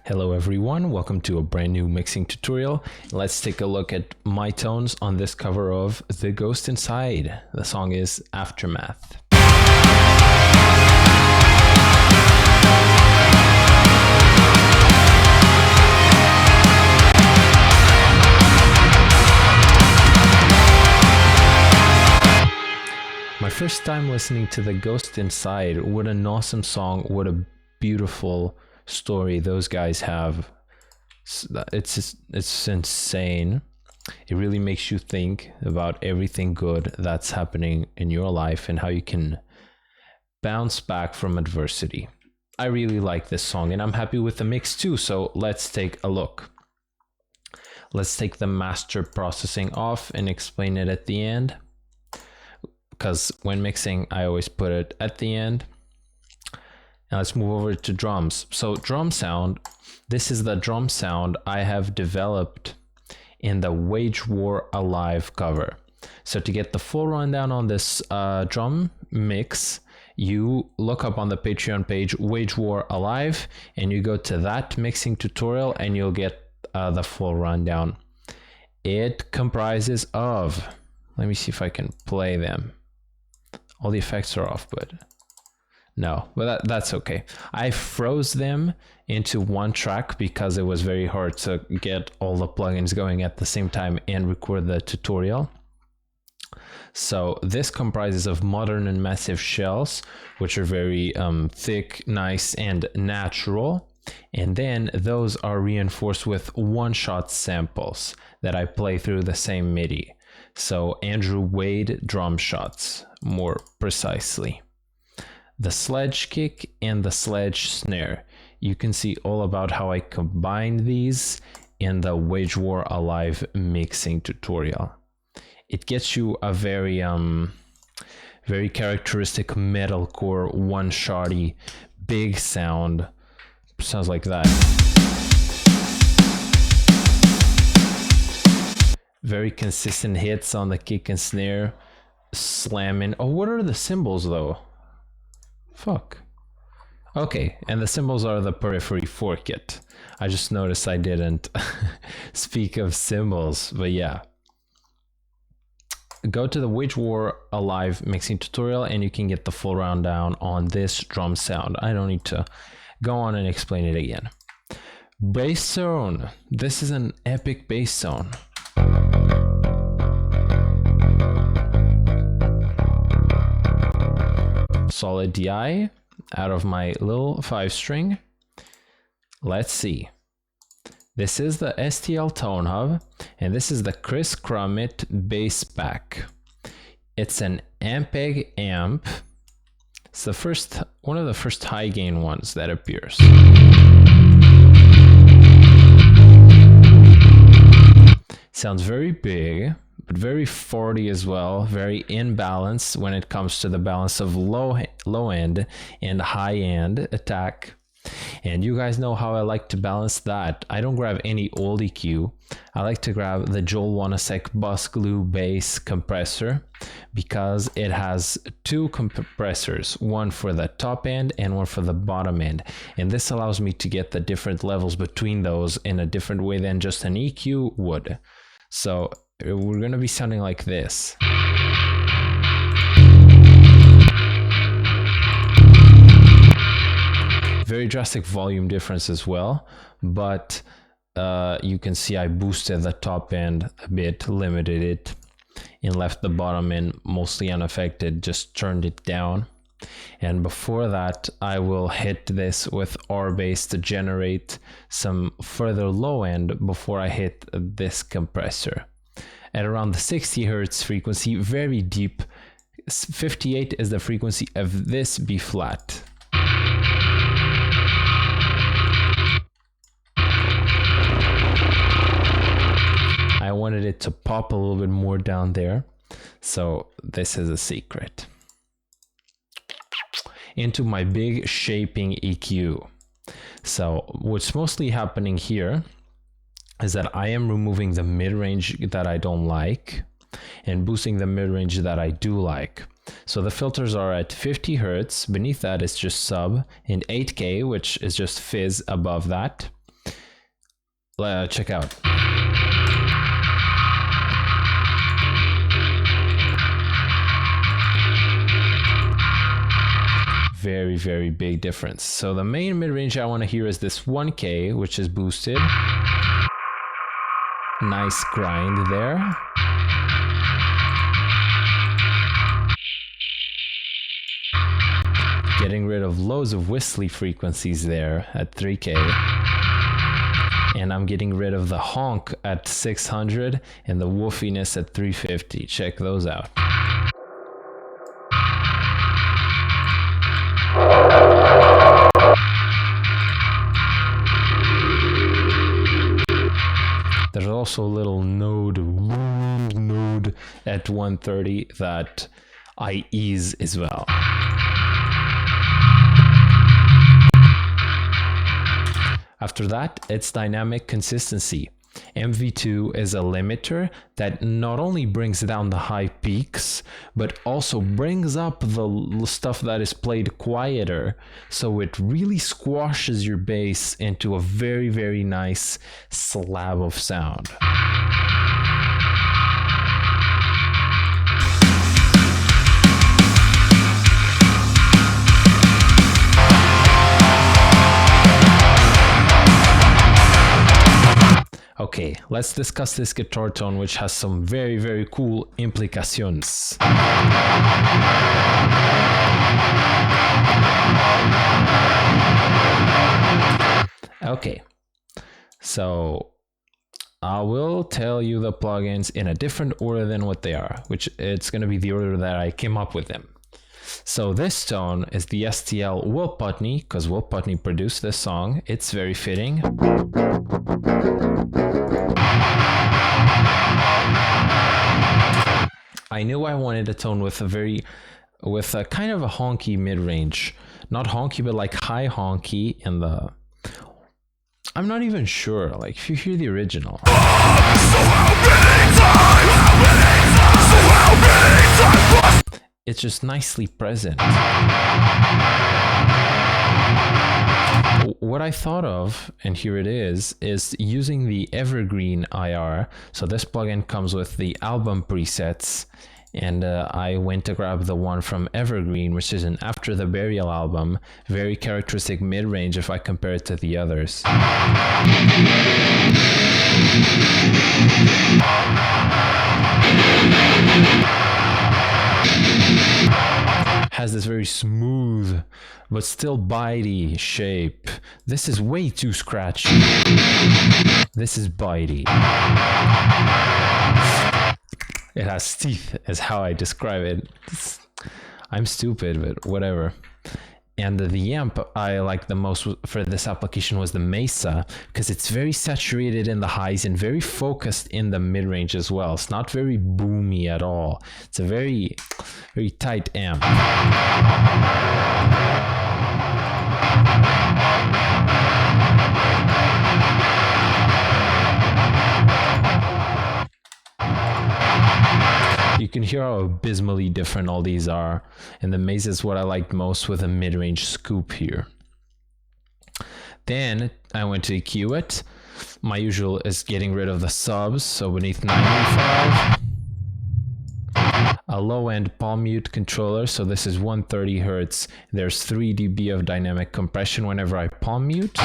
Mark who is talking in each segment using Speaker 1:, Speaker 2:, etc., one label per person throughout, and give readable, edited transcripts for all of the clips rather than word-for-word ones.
Speaker 1: Hello everyone, welcome to a brand new mixing tutorial. Let's take a look at my tones on this cover of The Ghost Inside. The song is Aftermath. My first time listening to The Ghost Inside, what an awesome song, what a beautiful story those guys have. It's insane. It really makes you think about everything good that's happening in your life and how you can bounce back from adversity. I really like this song and I'm happy with the mix too, so let's take a look. Let's take the master processing off and explain it at the end, because when mixing I always put it at the end. Now let's move over to drums. So drum sound, this is the drum sound I have developed in the Wage War Alive cover. So to get the full rundown on this drum mix, you look up on the Patreon page Wage War Alive and you go to that mixing tutorial and you'll get the full rundown. It comprises of, let me see if I can play them. All the effects are off, but no, but that's okay. I froze them into one track because it was very hard to get all the plugins going at the same time and record the tutorial. So this comprises of modern and massive shells, which are very thick, nice, and natural. And then those are reinforced with one-shot samples that I play through the same MIDI. So Andrew Wade drum shots, more precisely. The sledge kick and the sledge snare. You can see all about how I combined these in the Wage War Alive mixing tutorial. It gets you a very characteristic metalcore one-shotty big sound. Sounds like that. Very consistent hits on the kick and snare, slamming. Oh, what are the cymbals though? Fuck. Okay, and the cymbals are the Periphery 4 kit. I just noticed I didn't speak of cymbals, but yeah. Go to the Wage War Alive mixing tutorial and you can get the full rundown on this drum sound. I don't need to go on and explain it again. Bass tone. This is an epic bass tone. Solid DI out of my little 5-string. Let's see. This is the STL Tone Hub, and this is the Chris Crummett Bass Pack. It's an Ampeg amp. It's one of the first high gain ones that appears. Sounds very big, but very 40 as well, very in balance when it comes to the balance of low end and high end attack. And you guys know how I like to balance that. I don't grab any old EQ. I like to grab the Joel Wanasek Bus Glue bass compressor because it has two compressors, one for the top end and one for the bottom end. And this allows me to get the different levels between those in a different way than just an EQ would. So we're going to be sounding like this. Very drastic volume difference as well, but you can see I boosted the top end a bit, limited it, and left the bottom end mostly unaffected, just turned it down. And before that, I will hit this with R-Bass to generate some further low end before I hit this compressor. At around the 60 Hertz frequency, very deep, 58 is the frequency of this B flat. I wanted it to pop a little bit more down there, so this is a secret. Into my big shaping EQ. So what's mostly happening here is that I am removing the mid-range that I don't like and boosting the mid-range that I do like. So the filters are at 50 Hertz, beneath that is just sub, and 8K, which is just fizz above that. Check out. Very, very big difference. So the main mid-range I want to hear is this 1K, which is boosted. Nice grind there. Getting rid of loads of whistly frequencies there at 3K. And I'm getting rid of the honk at 600 and the woofiness at 350. Check those out. There's also a little node at 130 that I ease as well. After that, it's dynamic consistency. MV2 is a limiter that not only brings down the high peaks, but also brings up the stuff that is played quieter. So it really squashes your bass into a very, very nice slab of sound. Okay, let's discuss this guitar tone, which has some very, very cool implications. Okay, so I will tell you the plugins in a different order than what they are, which it's going to be the order that I came up with them. So this tone is the STL Will Putney, because Will Putney produced this song. It's very fitting. I knew I wanted a tone with a kind of a honky mid-range. Not honky, but like high honky in the... I'm not even sure, like if you hear the original. It's just nicely present. What I thought of, and here it is using the Evergreen IR. So this plugin comes with the album presets, and I went to grab the one from Evergreen, which is an After the Burial album. Very characteristic mid-range if I compare it to the others. Has this very smooth but still bitey shape. This is way too scratchy. This is bitey. It has teeth, is how I describe it. I'm stupid, but whatever. And the amp I like the most for this application was the Mesa, because it's very saturated in the highs and very focused in the mid-range as well. It's not very boomy at all. It's a very, very tight amp. You can hear how abysmally different all these are, and the Mesa is what I liked most with a mid-range scoop here. Then I went to EQ it. My usual is getting rid of the subs, so beneath 985. A low-end palm mute controller, so this is 130 Hz. There's 3 dB of dynamic compression whenever I palm mute.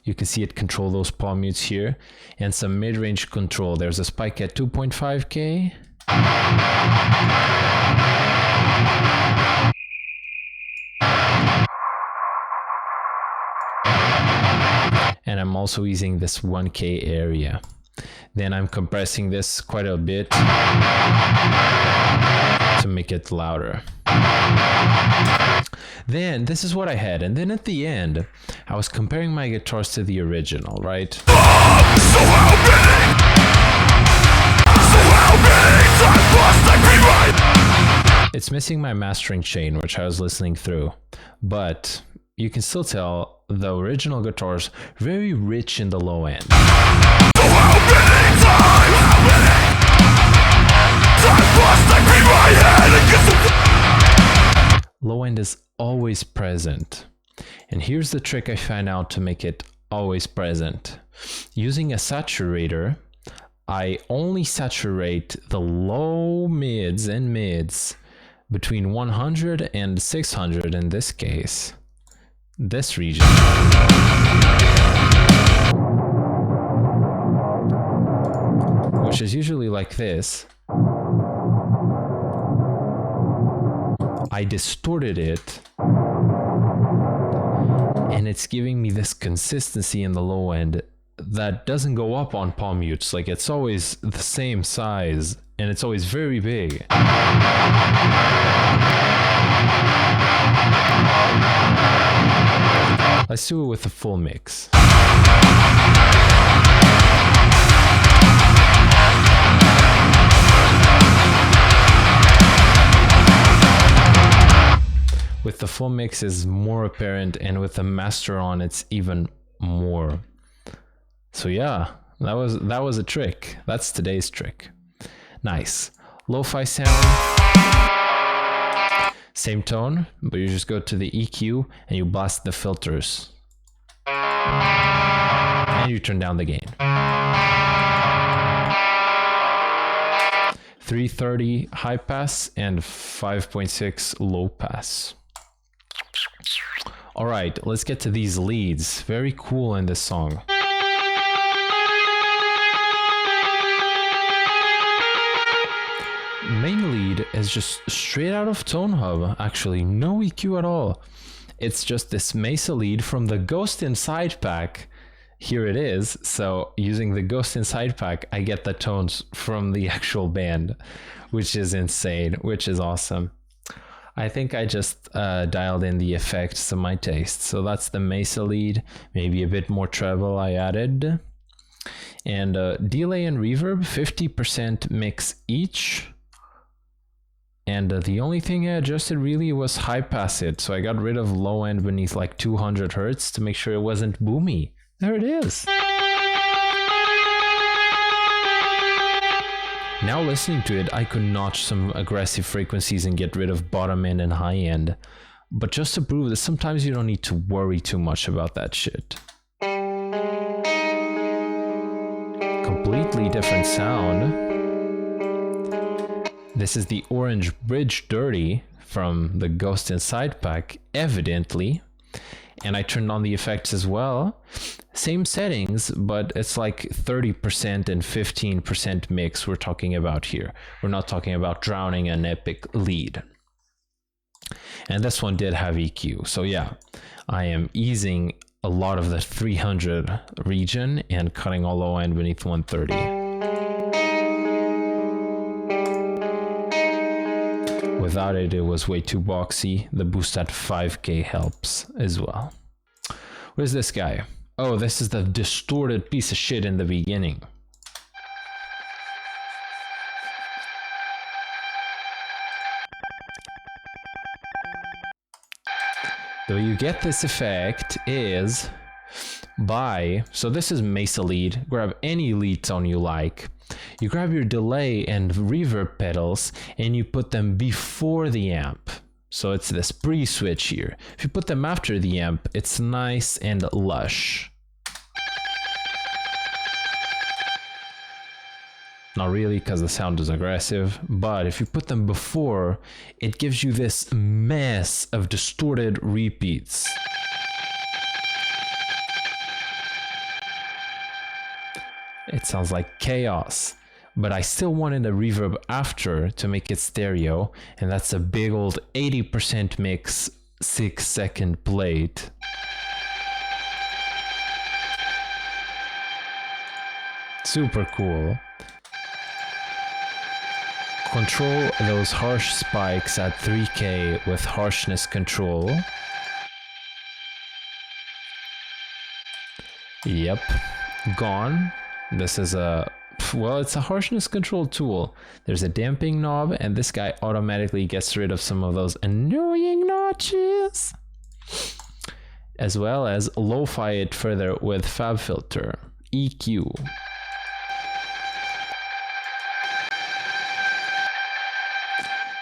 Speaker 1: You can see it control those palm mutes here, and some mid-range control. There's a spike at 2.5K. And I'm also using this 1K area. Then I'm compressing this quite a bit to make it louder. Then this is what I had, and then at the end I was comparing my guitars to the original, right? It's missing my mastering chain, which I was listening through, but you can still tell the original guitars very rich in the low end. Low end is always present. And here's the trick I found out to make it always present. Using a saturator, I only saturate the low mids and mids between 100 and 600 in this case. This region. Which is usually like this. I distorted it, and it's giving me this consistency in the low end that doesn't go up on palm mutes. Like, it's always the same size, and it's always very big. Let's do it with the full mix. With the full mix is more apparent, and with the master on, it's even more. So yeah, that was a trick. That's today's trick. Nice. Lo-fi sound. Same tone, but you just go to the EQ and you blast the filters. And you turn down the gain. 330 high pass and 5.6 low pass. All right, let's get to these leads. Very cool in this song. Main lead is just straight out of Tone Hub, actually, no EQ at all. It's just this Mesa lead from the Ghost Inside pack. Here it is. So using the Ghost Inside pack, I get the tones from the actual band, which is insane, which is awesome. I think I just dialed in the effects to my taste. So that's the Mesa lead, maybe a bit more treble I added. And delay and reverb, 50% mix each. And the only thing I adjusted really was high pass it. So I got rid of low end beneath like 200 hertz to make sure it wasn't boomy. There it is. Now listening to it, I could notch some aggressive frequencies and get rid of bottom end and high end. But just to prove that sometimes you don't need to worry too much about that shit. Completely different sound. This is the Orange Bridge Dirty from the Ghost Inside pack, evidently. And I turned on the effects as well. Same settings, but it's like 30% and 15% mix we're talking about here. We're not talking about drowning an epic lead. And this one did have EQ. So yeah, I am easing a lot of the 300 region and cutting all low end beneath 130. Without it, it was way too boxy. The boost at 5K helps as well. Where's this guy? Oh, this is the distorted piece of shit in the beginning. The way you get this effect is by, so this is Mesa lead. Grab any lead tone you like. You grab your delay and reverb pedals and you put them before the amp. So it's this pre-switch here. If you put them after the amp, it's nice and lush. Not really, because the sound is aggressive, but if you put them before, it gives you this mess of distorted repeats. It sounds like chaos. But I still wanted a reverb after to make it stereo, and that's a big old 80% mix 6-second plate. Super cool. Control those harsh spikes at 3K with harshness control. Yep, gone. This is a, well, it's a harshness control tool. There's a damping knob, and this guy automatically gets rid of some of those annoying notches. As well as lo-fi it further with FabFilter, EQ.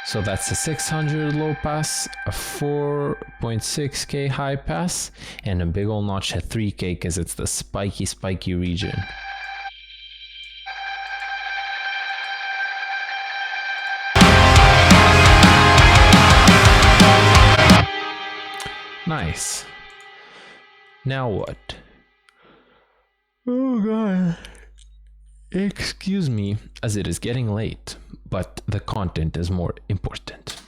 Speaker 1: So that's a 600 low pass, a 4.6k high pass, and a big old notch at 3k because it's the spiky region. Nice. Now what? Oh god. Excuse me, as it is getting late, but the content is more important.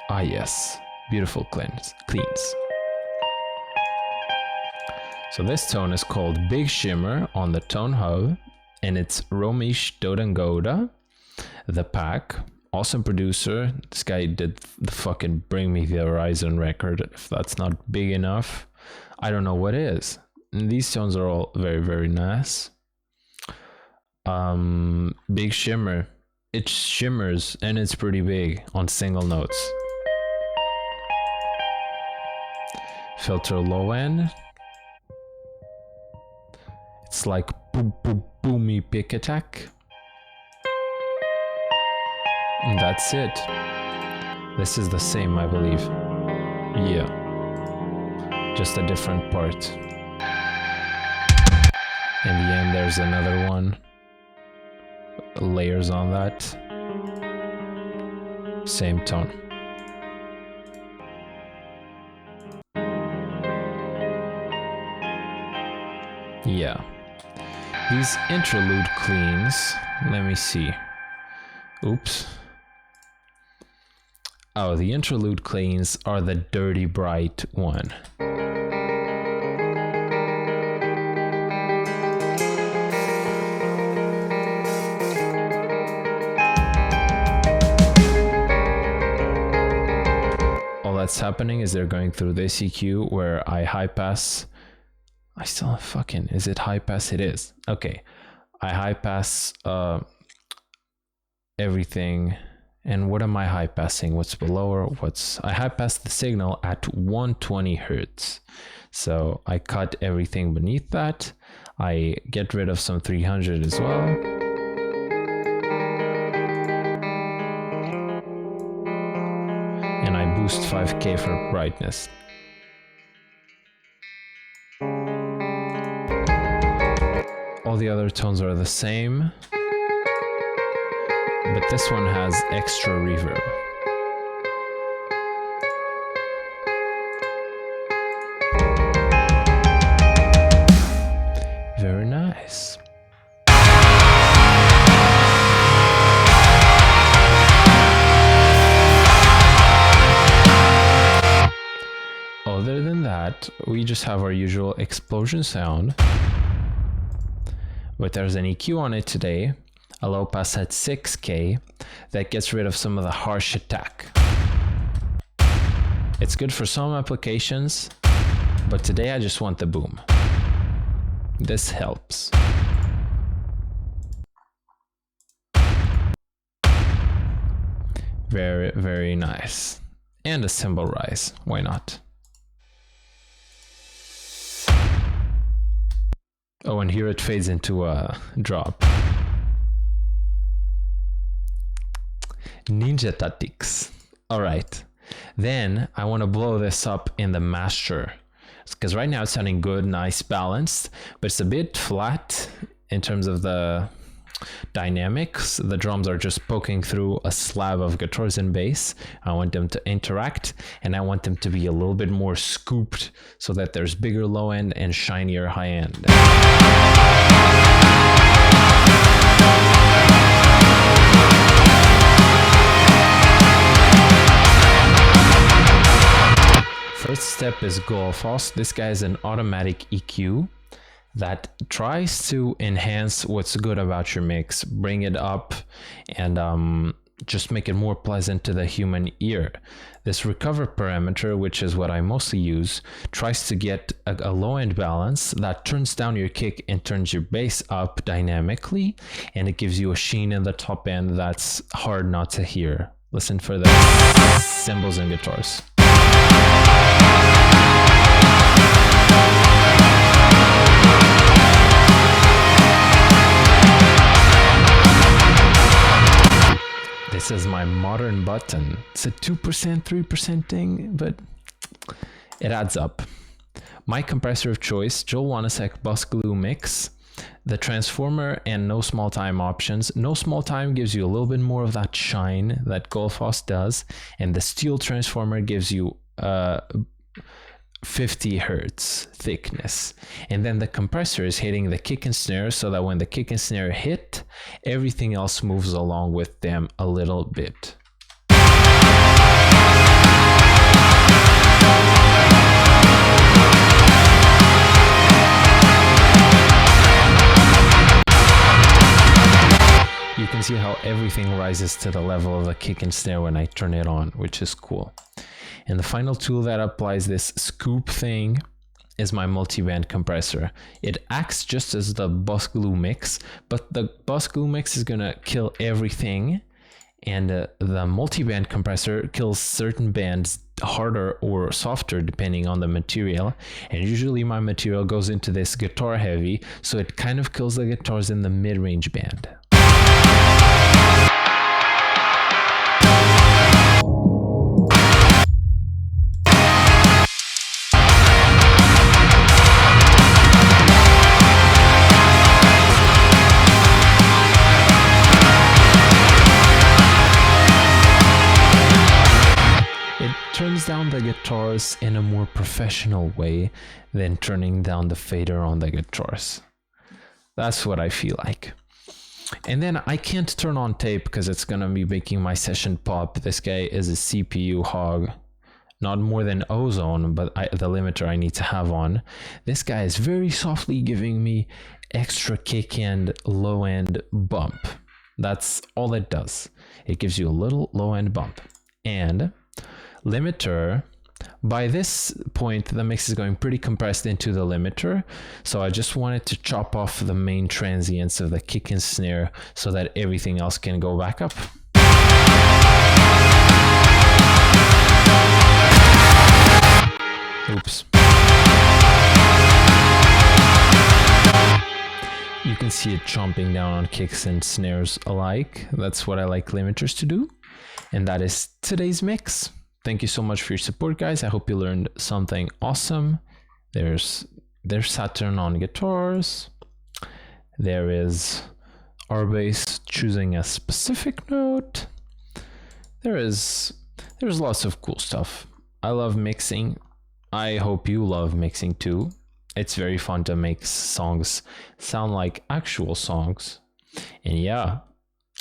Speaker 1: Ah yes, beautiful cleans. So this tone is called Big Shimmer on the Tone Hub, and it's Romesh Dodangoda, the pack. Awesome producer. This guy did the fucking Bring Me the Horizon record. If that's not big enough, I don't know what is. And these tones are all very, very nice. Big Shimmer. It shimmers and it's pretty big on single notes. Filter low end. It's like boom, boom, boomy pick attack. And that's it. This is the same, I believe. Yeah. Just a different part. In the end, there's another one. Layers on that. Same tone. Yeah. These interlude cleans, let me see. Oops. Oh, the interlude cleans are the dirty bright one. All that's happening is they're going through this EQ where I high pass. I still fucking, is it high pass? It is. Okay. I high pass everything. And what am I high passing? What's below or what's... I high pass the signal at 120 hertz. So I cut everything beneath that. I get rid of some 300 as well. And I boost 5k for brightness. All the other tones are the same. But this one has extra reverb. Very nice. Other than that, we just have our usual explosion sound. But there's an EQ on it today. A low pass at 6k that gets rid of some of the harsh attack. It's good for some applications, but today I just want the boom. This helps. Very, very nice. And a cymbal rise, why not? Oh, and here it fades into a drop. Ninja tactics. All right. Then I want to blow this up in the master. Because right now it's sounding good, nice, balanced, but it's a bit flat in terms of the dynamics. The drums are just poking through a slab of guitars and bass. I want them to interact, and I want them to be a little bit more scooped so that there's bigger low end and shinier high end. First step is Gullfoss. This guy is an automatic EQ that tries to enhance what's good about your mix, bring it up, and just make it more pleasant to the human ear. This recover parameter, which is what I mostly use, tries to get a low-end balance that turns down your kick and turns your bass up dynamically, and it gives you a sheen in the top end that's hard not to hear. Listen for the cymbals and guitars. This is my modern button. It's a 2%, 3% thing, but it adds up. My compressor of choice, Joel Wanasek Bus Glue Mix. The transformer and no small time options. No small time gives you a little bit more of that shine that Gullfoss does, and the steel transformer gives you 50 hertz thickness. And then the compressor is hitting the kick and snare, so that when the kick and snare hit, everything else moves along with them a little bit. You can see how everything rises to the level of the kick and snare when I turn it on, which is cool. And the final tool that applies this scoop thing is my multiband compressor. It acts just as the Bus Glue Mix, but the Bus Glue Mix is gonna kill everything, and the multiband compressor kills certain bands harder or softer depending on the material. And usually my material goes into this guitar heavy, so it kind of kills the guitars in the mid-range band. Turns down the guitars in a more professional way than turning down the fader on the guitars. That's what I feel like. And then I can't turn on tape because it's gonna be making my session pop. This guy is a CPU hog, not more than ozone, but the limiter I need to have on. This guy is very softly giving me extra kick and low end bump. That's all it does. It gives you a little low end bump. And limiter, by this point the mix is going pretty compressed into the limiter, so I just wanted to chop off the main transients of the kick and snare so that everything else can go back up. Oops. You can see it chomping down on kicks and snares alike. That's what I like limiters to do. And that is today's mix. Thank you so much for your support, guys. I hope you learned something awesome. There's Saturn on guitars. There is R-Bass choosing a specific note. There's lots of cool stuff. I love mixing. I hope you love mixing too. It's very fun to make songs sound like actual songs. And yeah,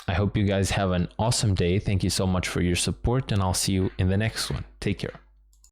Speaker 1: I hope you guys have an awesome day. Thank you so much for your support, and I'll see you in the next one. Take care.